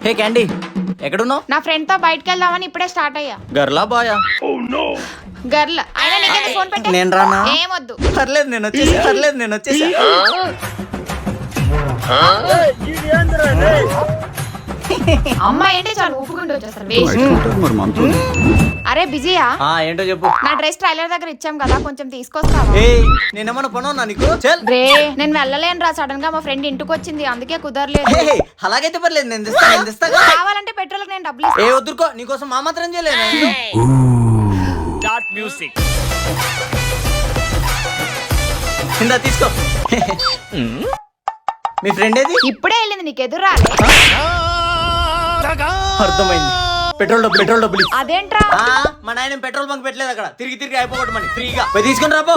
హే candy, ఎక్కడున్నావు? నా friend తో బయటకు వెళ్దామని ఇప్పుడే స్టార్ట్ అయ్యా. గర్లా బాయా? గర్ల్ అయినా నీకేంటి ఫోన్ పెట్టే? నేను రానా? ఏమొద్దు. పర్లేదు నేను వచ్చేసా. అమ్మాయి ఏంటి చాలు ఊపుకుంటూ వచ్చేస్తారు. అరే బిజీయా? ఏంటో చెప్పు. నా డ్రెస్ ట్రైలర్ దగ్గర ఇచ్చాం కదా, కొంచెం తీసుకొస్తావా? నేనేమన్నా పనున్నా నీకు? చల్. రే నేను వెళ్ళలేను రా, సడన్ గా మా ఫ్రెండ్ ఇంటికి వచ్చింది, అందుకే కుదరలేదు. అలాగైతే పర్లేదు, నేను తెస్తా. కావాలంటే పెట్రోల్ నేను డబ్బులు ఇస్తాను. వద్దుకో, నీకోసం మా మాత్రం చేయలేదు. మ్యూజిక్ ఇందా తీసుకో. మీ ఫ్రెండ్ ఏది? ఇప్పుడే వెళ్ళింది, నీకు ఎదురు రాలే. అర్థమైంది. పెట్రోల్ డబ్బులు అదేంట్రా? మా నాయన పెట్రోల్ బంక్ పెట్టలేదు అక్కడ, తిరిగి అయిపోగొట్టమని ఫ్రీగా పోయి తీసుకుని రాబో.